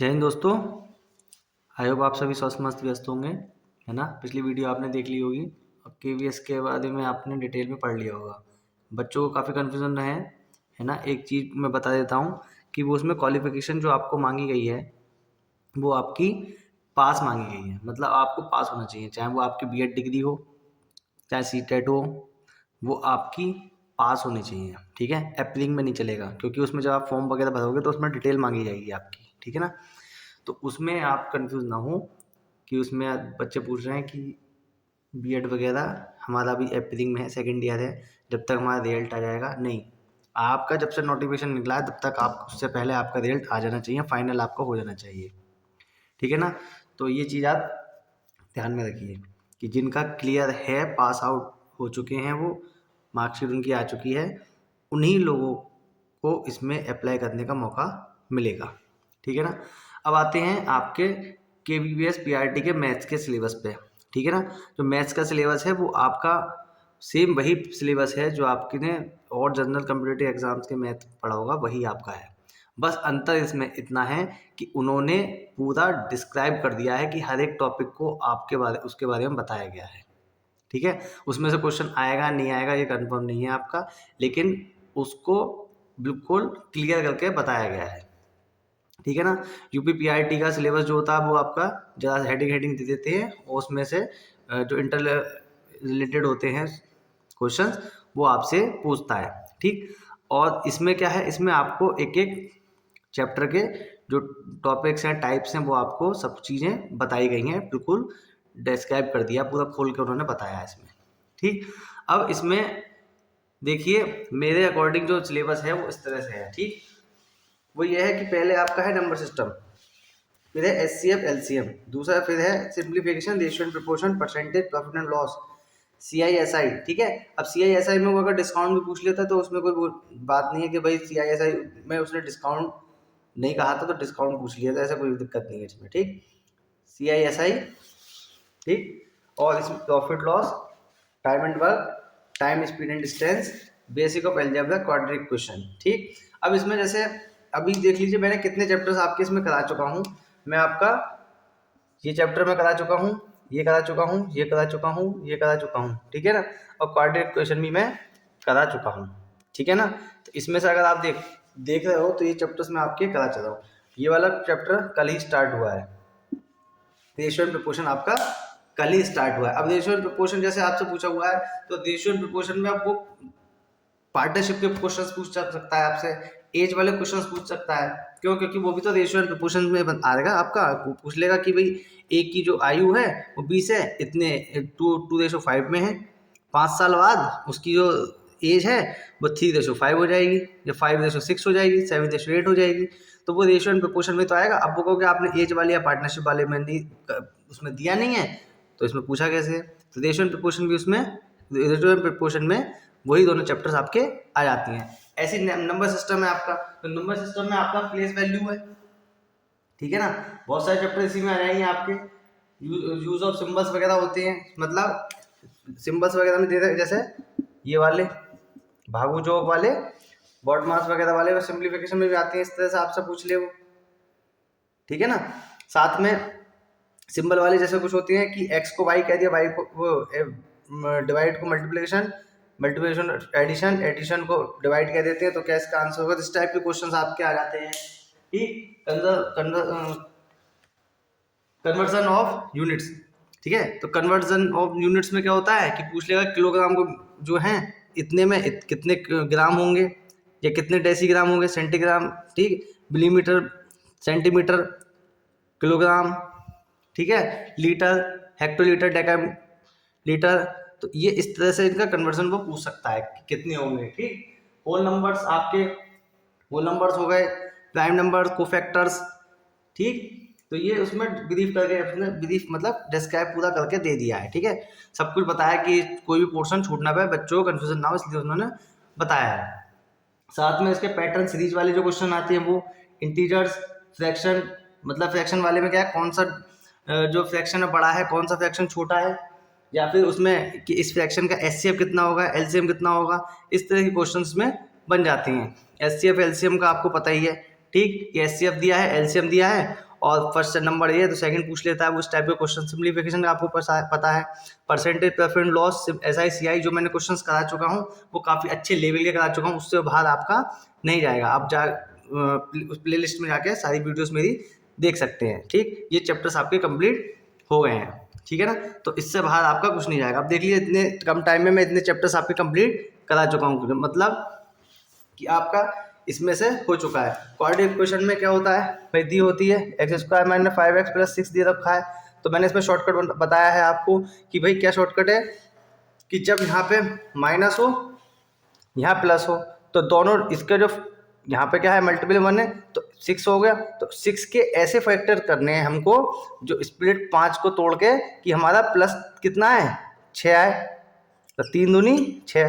जय हिंद दोस्तों। I hope आप सभी स्वस्थ मस्त व्यस्त होंगे, है ना। पिछली वीडियो आपने देख ली होगी और केवीएस के बारे में आपने डिटेल में पढ़ लिया होगा। बच्चों को काफ़ी कन्फ्यूजन है ना। एक चीज़ मैं बता देता हूँ कि वो उसमें क्वालिफिकेशन जो आपको मांगी गई है वो आपकी पास मांगी गई है। मतलब आपको पास होना चाहिए, चाहे वो आपकी बीएड डिग्री हो, चाहे सीटेट हो, वो आपकी पास होनी चाहिए। ठीक है, एप्लिंग में नहीं चलेगा, क्योंकि उसमें जब आप फॉर्म वगैरह भरोगे तो उसमें डिटेल मांगी जाएगी आपकी। ठीक है ना। तो उसमें आप कंफ्यूज ना हो कि उसमें बच्चे पूछ रहे हैं कि बीएड वगैरह हमारा अभी एप्रिलिंग में है, सेकेंड ईयर है, जब तक हमारा रिजल्ट आ जाएगा। नहीं, आपका जब से नोटिफिकेशन निकला है तब तक आप उससे पहले आपका रिजल्ट आ जाना चाहिए, फाइनल आपका हो जाना चाहिए। ठीक है ना। तो ये चीज़ आप ध्यान में रखिए कि जिनका क्लियर है, पास आउट हो चुके हैं, वो मार्कशीट उनकी आ चुकी है, उन्हीं लोगों को इसमें अप्लाई करने का मौका मिलेगा। ठीक है ना। अब आते हैं आपके KVBS PRT के मैथ्स के सिलेबस पे। ठीक है ना। जो मैथ्स का सिलेबस है वो आपका सेम वही सिलेबस है जो आपके ने और जनरल कम्पिटिटिव एग्जाम्स के मैथ पढ़ा होगा, वही आपका है। बस अंतर इसमें इतना है कि उन्होंने पूरा डिस्क्राइब कर दिया है कि हर एक टॉपिक को आपके बारे उसके बारे में बताया गया है। ठीक है। उसमें से क्वेश्चन आएगा नहीं आएगा ये कंफर्म नहीं है आपका, लेकिन उसको बिल्कुल क्लियर करके बताया गया है। ठीक है ना। UPPRT का सिलेबस जो होता है वो आपका ज़रा हेडिंग दे देते हैं और उसमें से जो इंटर रिलेटेड होते हैं क्वेश्चंस वो आपसे पूछता है। ठीक। और इसमें क्या है, इसमें आपको एक एक चैप्टर के जो टॉपिक्स हैं, टाइप्स हैं, वो आपको सब चीज़ें बताई गई हैं, बिल्कुल डिस्क्राइब कर दिया, पूरा खोल के उन्होंने बताया है इसमें। ठीक। अब इसमें देखिए मेरे अकॉर्डिंग जो सिलेबस है वो इस तरह से है। ठीक। वो ये है कि पहले आपका है नंबर सिस्टम, फिर है SCF LCM, दूसरा फिर है simplification, ratio and proportion, percentage, profit and loss, CISI। ठीक है। अब CISI में वो अगर डिस्काउंट भी पूछ लेता है तो उसमें कोई बात नहीं है कि भाई CISI में उसने डिस्काउंट नहीं कहा था तो डिस्काउंट पूछ लिया था, ऐसा कोई दिक्कत नहीं है इसमें। ठीक। CISI। ठीक। और इसमें profit loss, time and work, time speed and distance, basic of algebra, quadratic question. ठीक। अब इसमें जैसे अभी देख लीजिए मैंने कितने चैप्टर्स आपके इसमें करा चुका हूँ। मैं आपका ये चैप्टर में करा चुका हूँ, ये करा चुका हूँ, ये करा चुका हूँ, ये करा चुका हूँ। ठीक है ना। और क्वाड्रेटिक क्वेश्चन भी मैं करा चुका हूँ। ठीक है ना। तो इसमें से अगर आप देख रहे हो तो ये चैप्टर्स मैं आपके करा चुका हूँ। ये वाला चैप्टर कल ही स्टार्ट हुआ है, रेशियो एंड प्रोपोर्शन आपका कल ही स्टार्ट हुआ है। अब रेशियो एंड प्रोपोर्शन जैसे आपसे पूछा हुआ है तो रेशियो एंड प्रोपोर्शन में आपको पार्टनरशिप के क्वेश्चंस पूछ सकता है आपसे, एज वाले क्वेश्चंस पूछ सकता है। क्यों? क्योंकि वो भी तो रेशियो एंड प्रोपोर्शन में आएगा आपका। वो पूछ लेगा कि भाई एक की जो आयु है वो 20 है, इतने 2:5 में है, 5 साल बाद उसकी जो एज है वो 3:5 हो जाएगी, या 5:6 हो जाएगी, 7:8 हो जाएगी। तो वो रेशियो एंड प्रोपोर्शन में तो आएगा। अब वो कहोगे आपने एज वाले या पार्टनरशिप वाले में नहीं, उसमें दिया नहीं है तो इसमें पूछा कैसे? तो रेशियो एंड प्रोपोर्शन भी उसमें, रेशियो एंड प्रोपोर्शन में वही दोनों चैप्टर्स आपके आ जाती हैं। ऐसी नंबर सिस्टम है आपका, तो नंबर सिस्टम में आपका प्लेस वैल्यू है। ठीक है ना। बहुत सारे चैप्टर इसी में आ जाएंगे आपके। यूज ऑफ सिंबल्स वगैरह होते हैं, मतलब सिंबल्स वगैरह में दे रहे जैसे ये वाले भागू जोक वाले, बॉड मास वगैरह वाले, वो सिंप्लीफिकेशन में भी आते हैं, इस तरह से आपसे पूछ ले वो। ठीक है ना। साथ में सिंबल वाले जैसे कुछ होती हैं कि x को y कह दिया, y को वो डिवाइड को मल्टीप्लिकेशन, मल्टीप्लिकेशन एडिशन, एडिशन को डिवाइड कह देते हैं, तो क्या इसका आंसर होगा? इस टाइप के क्वेश्चंस आपके आ जाते हैं। ठीक। Conversion of units. ठीक है। तो कन्वर्जन ऑफ यूनिट्स में क्या होता है कि पूछ लेगा किलोग्राम को जो है इतने में कितने ग्राम होंगे, या कितने डेसीग्राम होंगे, सेंटीग्राम। ठीक। Millimetre, centimetre, kilogram. ठीक है। Litre, hectolitre, decalitre. तो ये इस तरह से इनका कन्वर्जन वो पूछ सकता है कि कितने होंगे। ठीक। होल नंबर्स आपके, होल नंबर्स हो गए, प्राइम नंबर्स, कोफैक्टर्स। ठीक। तो ये उसमें ब्रीफ करके, उसने ब्रीफ मतलब डिस्क्राइब पूरा करके दे दिया है। ठीक है। सब कुछ बताया कि कोई भी पोर्शन छूट ना पाए, बच्चों को कन्फ्यूजन ना हो, इसलिए उन्होंने बताया है। साथ में इसके पैटर्न सीरीज वाले जो क्वेश्चन आते हैं वो इंटीजर्स, फ्रैक्शन, मतलब फ्रैक्शन वाले में क्या है, कौन सा जो फ्रैक्शन है बड़ा है, कौन सा फ्रैक्शन छोटा है, या फिर उसमें कि इस फ्रैक्शन का SCF कितना होगा, LCM कितना होगा, इस तरह के क्वेश्चंस में बन जाती हैं। SCF LCM का आपको पता ही है। ठीक। ये SCF दिया है, LCM दिया है, और फर्स्ट नंबर ये तो सेकंड पूछ लेता है, उस टाइप के क्वेश्चन। सिंप्लीफिकेशन आपको पता है, percentage preference loss, SI CI जो मैंने क्वेश्चंस करा चुका हूँ वो काफ़ी अच्छे लेवल के करा चुका हूँ, उससे बाहर आपका नहीं जाएगा। आप उस प्ले लिस्ट में जाके सारी वीडियोज़ मेरी देख सकते हैं। ठीक, ये चैप्टर्स आपके कंप्लीट हो गए हैं, ठीक है ना। तो इससे बाहर आपका कुछ नहीं जाएगा। अब देख लीजिए इतने कम टाइम में मैं इतने चैप्टर्स आपके कंप्लीट करा चुका हूँ, मतलब कि आपका इसमें से हो चुका है। क्वाड्रेटिक इक्वेशन में क्या होता है भाई, दी होती है x² - 5x + 6 दे रखा है। तो मैंने इसमें शॉर्टकट बताया है आपको कि भाई क्या शॉर्टकट है कि जब यहाँ पे माइनस हो यहाँ प्लस हो तो दोनों इसके जो यहाँ पे क्या है मल्टीपल 1 है तो 6 हो गया। तो 6 के ऐसे फैक्टर करने हैं हमको जो स्प्लिट 5 को तोड़ के कि हमारा प्लस कितना है 6 आए। तो 3 दूनी 6,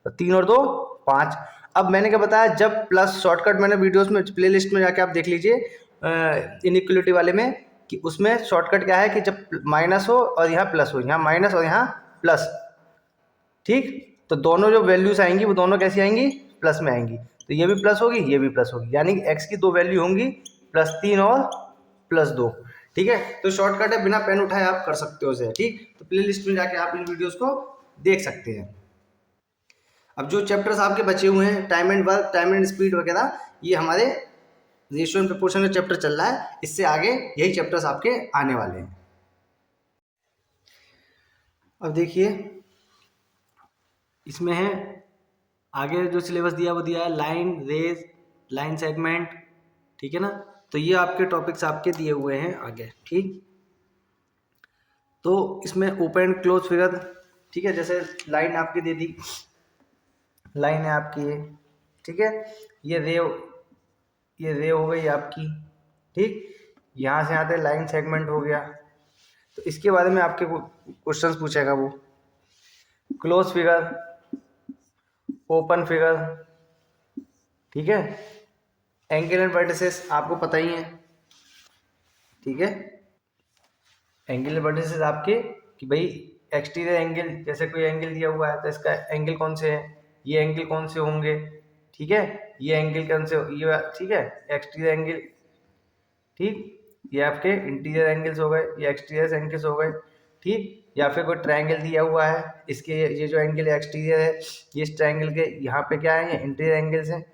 तो 3 और 2 5। अब मैंने क्या बताया, जब प्लस शॉर्टकट मैंने वीडियोस में प्ले लिस्ट में जाके आप देख लीजिए इनइक्वलिटी वाले में कि उसमें शॉर्टकट क्या है कि जब माइनस हो और यहाँ प्लस हो, यहाँ माइनस और यहाँ प्लस, ठीक, तो दोनों जो वैल्यूज आएंगी वो दोनों कैसी आएंगी प्लस में आएंगी। तो ये भी प्लस होगी ये भी प्लस होगी, यानी कि x की दो वैल्यू होंगी +3 और +2, ठीक है। तो शॉर्टकट है, बिना पेन उठाए आप कर सकते हो इसे, ठीक। तो प्ले लिस्ट में जाके आप इन वीडियोस को देख सकते हैं। अब जो चैप्टर्स आपके बचे हुए हैं time and work, time and speed वगैरह, ये हमारे रेशियो एंड प्रोपोर्शन का चैप्टर चल रहा है, इससे आगे यही चैप्टर्स आपके आने वाले हैं। अब देखिए इसमें है आगे जो सिलेबस दिया वो दिया है लाइन रेज, लाइन सेगमेंट, ठीक है ना। तो ये आपके टॉपिक्स आपके दिए हुए हैं आगे, ठीक। तो इसमें ओपन एंड क्लोज फिगर, ठीक है, जैसे लाइन आपकी दे दी, लाइन है आपकी ये, ठीक है, ये रे हो गई आपकी, ठीक। यहाँ से आते लाइन सेगमेंट हो गया। तो इसके बारे में आपके क्वेश्चंस पूछेगा वो, क्लोज फिगर, ओपन फिगर, ठीक है, एंगल एंड वर्टिसेस आपको पता ही है, ठीक है। एंगल एंड वर्टिसेस आपके कि भाई एक्सटीरियर एंगल, जैसे कोई एंगल दिया हुआ है तो इसका एंगल कौन से है, ये एंगल कौन से होंगे, ठीक है, ये एंगल कौन से, ये ठीक है एक्सटीरियर एंगल, ठीक, ये आपके इंटीरियर एंगल्स हो गए, ये एक्सटीरियर एंगल्स हो गए, ठीक। या फिर कोई ट्रायंगल दिया हुआ है, इसके ये जो एंगल एक्सटीरियर है, ये इस ट्रायंगल के यहाँ पे क्या है, ये इंटीरियर एंगल्स हैं,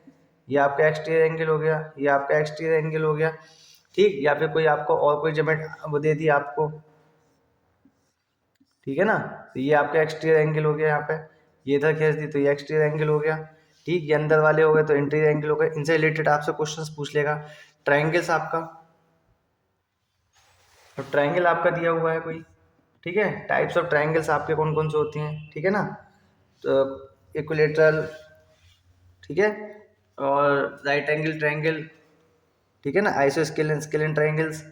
ये आपका एक्सटीरियर एंगल हो गया, ये आपका एक्सटीरियर एंगल हो गया, ठीक। या फिर कोई आपको और कोई ज्योमेट्री वो दे दी आपको, ठीक है ना, तो ये आपका एक्सटीरियर एंगल हो गया, यहाँ पे ये इधर खींच दी तो ये एक्सटीरियर एंगल हो गया, ठीक। ये अंदर वाले हो गए तो इंटीरियर एंगल हो गए। इनसे रिलेटेड आपसे क्वेश्चंस पूछ लेगा। ट्रायंगल्स आपका, तो ट्रायंगल आपका दिया हुआ है कोई, ठीक है, टाइप्स ऑफ ट्रायंगल्स आपके कौन कौन से होते हैं, ठीक है ना, तो इक्विलेटरल, ठीक है, और राइट एंगल ट्रायंगल, ठीक है ना, आइसोस्केलेन ट्रायंगल्स,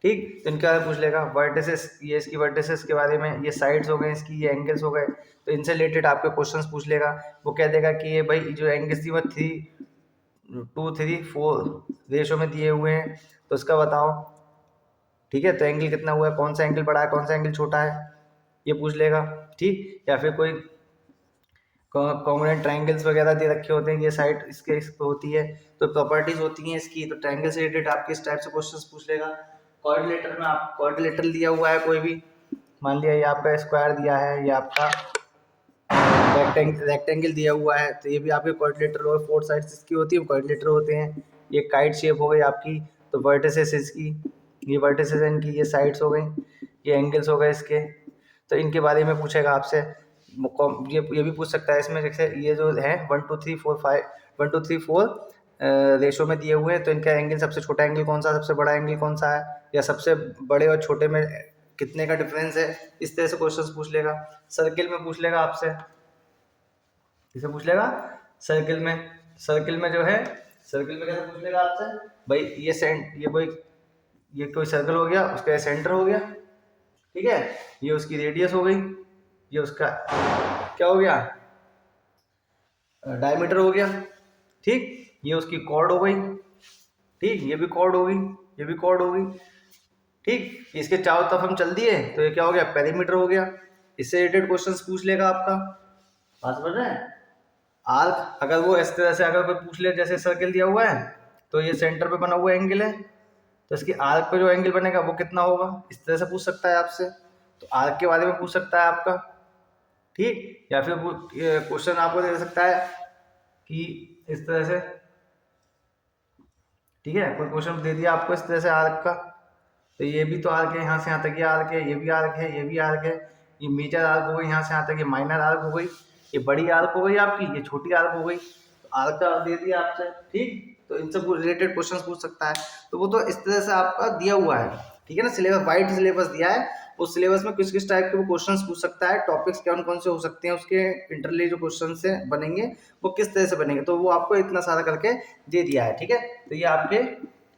ठीक। तो इनके बारे में पूछ लेगा। वर्टिसेस, ये इसकी वर्टिसेस के बारे में, ये साइड्स हो गए इसकी, ये एंगल्स हो गए, तो इनसे रिलेटेड आपके क्वेश्चंस पूछ लेगा। वो कह देगा कि ये भाई जो एंगल्स थी वो 3:2:3:4 रेशो में दिए हुए हैं, तो उसका बताओ, ठीक है। तो एंगल कितना हुआ है, कौन सा एंगल बड़ा है कौन सा एंगल छोटा है, ये पूछ लेगा, ठीक। या फिर कोई कॉन्ग्रुएंट ट्रायंगल्स वगैरह दे रखे होते हैं, ये साइड इसके होती है, तो प्रॉपर्टीज होती हैं इसकी, तो ट्रायंगल से रिलेटेड आपके इस टाइप से क्वेश्चंस पूछ लेगा। कोऑर्डिनेटर में आप कोऑर्डिनेटर दिया हुआ है कोई भी, मान लिया ये आपका स्क्वायर दिया है, ये आपका रेक्टेंगल दिया हुआ है, तो ये भी आपके कोऑर्डिनेटर और फोर साइड्स इसकी होती है कोऑर्डिनेटर होते हैं। ये काइट शेप हो गई आपकी, तो वर्टिसेस इसकी, ये वर्टिसेस इनकी, ये साइड्स हो गई, ये एंगल्स हो गए इसके, तो इनके बारे में पूछेगा आपसे। ये भी पूछ सकता है इसमें, जैसे ये जो है 1 2 3 4 5 1 2 3 4 रेशो में दिए हुए हैं, तो इनका एंगल सबसे छोटा एंगल कौन सा, सबसे बड़ा एंगल कौन सा है, या सबसे बड़े और छोटे में कितने का डिफरेंस है, इस तरह से क्वेश्चंस पूछ लेगा। सर्किल में पूछ लेगा आपसे, इसे पूछ लेगा सर्किल में, सर्किल में जो है, सर्किल में कैसे पूछ लेगा आपसे भाई, ये कोई सर्कल हो गया, उसका सेंटर हो गया, ठीक है, ये उसकी रेडियस हो गई, ये उसका क्या हो गया डायमीटर हो गया, ठीक, ये उसकी कॉर्ड हो गई, ठीक, ये भी कॉर्ड हो गई, ये भी कॉर्ड हो गई, ठीक। इसके चारों तरफ हम चल दिए तो ये क्या हो गया पेरीमीटर हो गया। इससे रिलेटेड क्वेश्चंस पूछ लेगा आपका, बात समझ रहे हैं। आर्क, अगर वो इस तरह से अगर कोई पूछ ले, जैसे सर्किल दिया हुआ है तो ये सेंटर पे बना हुआ एंगल है, तो इसकी आर्क पे जो एंगल बनेगा वो कितना होगा, इस तरह से पूछ सकता है आपसे। तो आर्क के बारे में पूछ सकता है आपका, ठीक। या फिर क्वेश्चन आपको दे सकता है कि इस तरह से, ठीक है, कोई क्वेश्चन दे दिया आपको इस तरह से आर्क का, तो ये भी तो आर्क है, यहाँ से यहाँ तक ये आर्क है, ये भी आर्क है, ये भी आर्क है, ये मेजर आर्क हो गई, यहाँ से यहाँ तक ये माइनर आर्क हो गई, ये बड़ी आर्क हो गई आपकी, ये छोटी आर्क हो गई। तो आर्क का दे दिया आपसे, ठीक। तो इनसे रिलेटेड क्वेश्चन पूछ सकता है। तो वो तो इस तरह से आपका दिया हुआ है, ठीक है ना। सिलेबस वाइड सिलेबस दिया है, उस सिलेबस में किस किस टाइप के वो क्वेश्चंस पूछ सकता है, टॉपिक्स कौन कौन से हो सकते हैं, उसके इंटरली जो क्वेश्चन से बनेंगे वो किस तरह से बनेंगे, तो वो आपको इतना सारा करके दे दिया है, ठीक है। तो ये आपके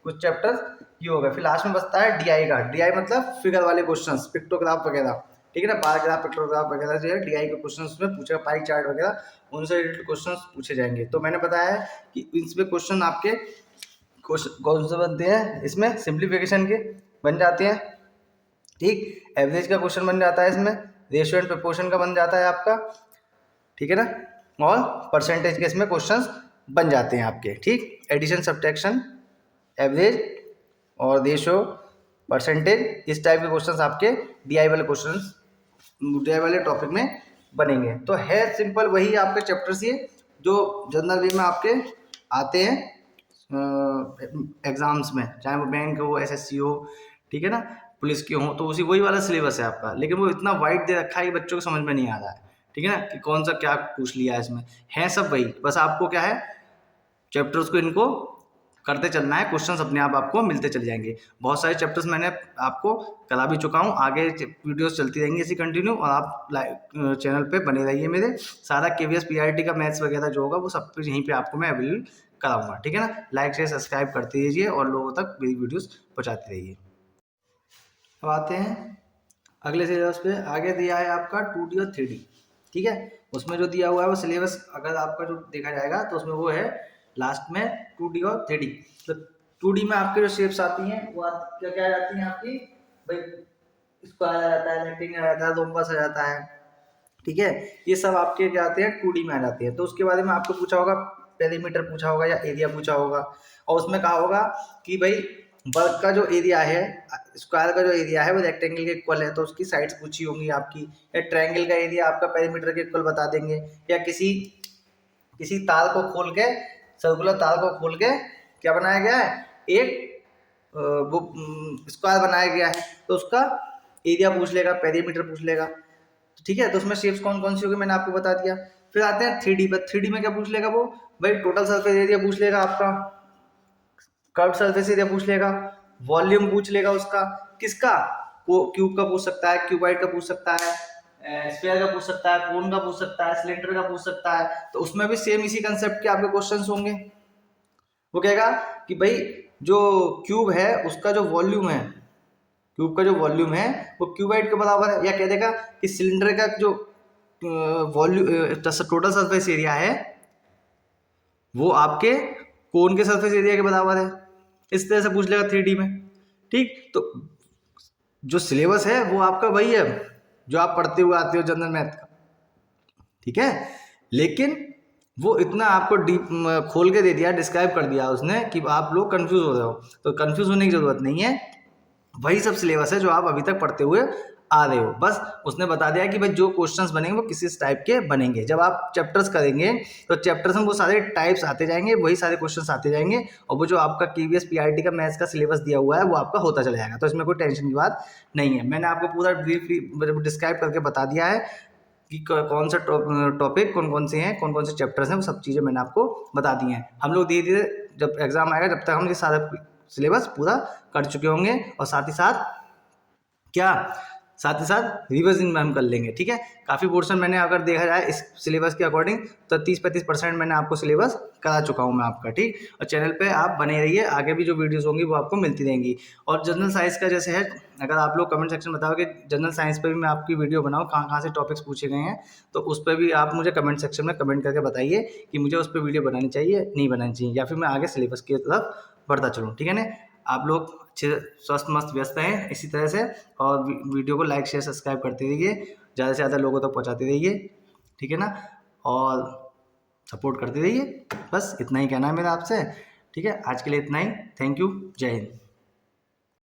कुछ चैप्टर्स ये हो गए। फिर लास्ट में बचता है डीआई का। डीआई मतलब फिगर वाले क्वेश्चंस, पिक्टोग्राफ वगैरह, ठीक है ना, बारग्राफ, पिक्टोग्राफ वगैरह जो है डीआई के क्वेश्चंस में पूछेगा, पाई चार्ट वगैरह उनसे रिलेटेड क्वेश्चंस पूछे जाएंगे। तो मैंने बताया है कि इसमें क्वेश्चन आपके कौन से बनते हैं, इसमें सिंप्लीफिकेशन के बन जाते हैं, ठीक। एवरेज का क्वेश्चन बन जाता है इसमें, रेशियो एंड प्रोपोर्शन का बन जाता है आपका, ठीक है ना, और परसेंटेज के इसमें क्वेश्चंस बन जाते हैं आपके, ठीक। एडिशन, सब्ट्रैक्शन, एवरेज और रेशियो, परसेंटेज, इस टाइप के क्वेश्चंस आपके डीआई वाले क्वेश्चंस, डीआई वाले टॉपिक में बनेंगे। तो है सिंपल वही आपके चैप्टर्स ये जो जनरल वे में आपके आते हैं एग्जाम्स में, चाहे वो बैंक हो, एसएससी हो, ठीक है ना, पुलिस की हो, तो उसी वही वाला सिलेबस है आपका। लेकिन वो इतना वाइड दे रखा है कि बच्चों को समझ में नहीं आ रहा है, ठीक है ना, कि कौन सा क्या पूछ लिया है इसमें। है सब वही, बस आपको क्या है, चैप्टर्स को इनको करते चलना है, क्वेश्चंस अपने आप आपको मिलते चले जाएंगे। बहुत सारे चैप्टर्स मैंने आपको करा भी चुका हूँ, आगे वीडियोस चलती रहेंगी ऐसी कंटिन्यू, और आप चैनल पे बने रहिए मेरे। सारा केवीएस पीआरटी का मैथ्स वगैरह जो होगा वो सब कुछ यहीं पे आपको मैं अवेलेबल कराऊंगा, ठीक है ना। लाइक शेयर सब्सक्राइब करते रहिए और लोगों तक मेरी वीडियोस पहुँचाते रहिए। अब आते हैं अगले सिलेबस पे। आगे दिया है आपका 2D और 3D, ठीक है। उसमें जो दिया हुआ है वो सिलेबस अगर आपका जो देखा जाएगा तो उसमें वो है लास्ट में 2D और 3D। तो 2D में आपके जो शेप्स आती हैं वो क्या क्या आ जाती हैं आपकी, भाई स्क्वायर आ जाता है, रेक्टेंगल आ जाता है, रोम्बस आ जाता है, ठीक है। ये सब आपके क्या आते हैं 2D में आ जाते हैं। तो उसके बारे में आपको पूछा होगा, पेरीमीटर पूछा होगा या एरिया पूछा होगा, और उसमें कहा होगा कि भाई वर्ग का जो एरिया है, स्क्वायर का जो एरिया है वो रेक्टेंगल के इक्वल है, तो उसकी साइड्स पूछी होंगी आपकी। या ट्रायंगल का एरिया आपका पेरीमीटर के इक्वल बता देंगे। या किसी किसी तार को खोल के, सर्कुलर तार को खोल के क्या बनाया गया है, एक वो स्क्वायर बनाया गया है, तो उसका एरिया पूछ लेगा, पेरीमीटर पूछ लेगा, ठीक है। तो उसमें शेप्स कौन कौन सी होगी मैंने आपको बता दिया। फिर आते हैं 3D पर। 3D में क्या पूछ लेगा वो, भाई टोटल सरफेस एरिया पूछ लेगा आपका, कर्व सरफेस एरिया पूछ लेगा, वॉल्यूम पूछ लेगा उसका, किसका, क्यूब का पूछ सकता है, क्यूबाइड का पूछ सकता है, स्फीयर का पूछ सकता है, कोन का पूछ सकता है, सिलेंडर का पूछ सकता है। तो उसमें भी सेम इसी कंसेप्ट के आपके क्वेश्चंस होंगे। वो कहेगा कि भाई जो क्यूब है उसका जो वॉल्यूम है, क्यूब का जो वॉल्यूम है वो क्यूबाइड के बराबर है। या कह देगा कि सिलेंडर का जो वॉल्यूम टोटल सरफेस एरिया है वो आपके कोन के सरफेस एरिया के बराबर है। इस तरह से पूछ लेगा 3D में, ठीक। तो जो सिलेबस है वो आपका वही है जो आप पढ़ते हुए आते हो जनरल मैथ का, ठीक है। लेकिन वो इतना आपको डीप खोल के दे दिया, डिस्क्राइब कर दिया उसने कि आप लोग कंफ्यूज हो रहे हो। तो कंफ्यूज होने की जरूरत नहीं है, वही सब सिलेबस है जो आप अभी तक पढ़ते हुए आ रहे हो। बस उसने बता दिया कि भाई जो क्वेश्चंस बनेंगे वो किसी टाइप के बनेंगे। जब आप चैप्टर्स करेंगे तो चैप्टर्स में वो सारे टाइप्स आते जाएंगे, वही सारे क्वेश्चंस आते जाएंगे, और वो जो आपका केवीएस पीआरटी का मैथ्स का सिलेबस दिया हुआ है वो आपका होता चला जाएगा। तो इसमें कोई टेंशन की बात नहीं है। मैंने आपको पूरा ब्रीफली डिस्क्राइब करके बता दिया है कि कौन सा टॉपिक कौन कौन से हैं, कौन कौन से चैप्टर्स हैं, वो सब चीज़ें मैंने आपको बता दी हैं। हम लोग धीरे धीरे जब एग्जाम आएगा जब तक हम ये सारा सिलेबस पूरा कर चुके होंगे, और साथ ही साथ क्या, साथ ही साथ रिविजन में हम कर लेंगे, ठीक है। काफ़ी पोर्शन मैंने अगर देखा जाए इस सिलेबस के अकॉर्डिंग तो 30-35% मैंने आपको सिलेबस करा चुका हूँ मैं आपका, ठीक। और चैनल पे आप बने रहिए, आगे भी जो वीडियोस होंगी वो आपको मिलती रहेंगी। और जनरल साइंस का जैसे है, अगर आप लोग कमेंट सेक्शन में बताओ कि जनरल साइंस पर भी मैं आपकी वीडियो बनाऊँ, कहाँ कहाँ से टॉपिक्स पूछे गए हैं, तो उस पर भी आप मुझे कमेंट सेक्शन में कमेंट करके बताइए कि मुझे उस पर वीडियो बनानी चाहिए, नहीं बनानी चाहिए, या फिर मैं आगे सिलेबस की तरफ बढ़ता चलूँ, ठीक है ना। आप लोग अच्छे स्वस्थ मस्त व्यस्त हैं इसी तरह से, और वीडियो को लाइक शेयर सब्सक्राइब करते रहिए, ज़्यादा से ज़्यादा लोगों तक पहुंचाते रहिए, ठीक है ना, और सपोर्ट करते रहिए। बस इतना ही कहना है मेरा आपसे, ठीक है। आज के लिए इतना ही। थैंक यू, जय हिंद।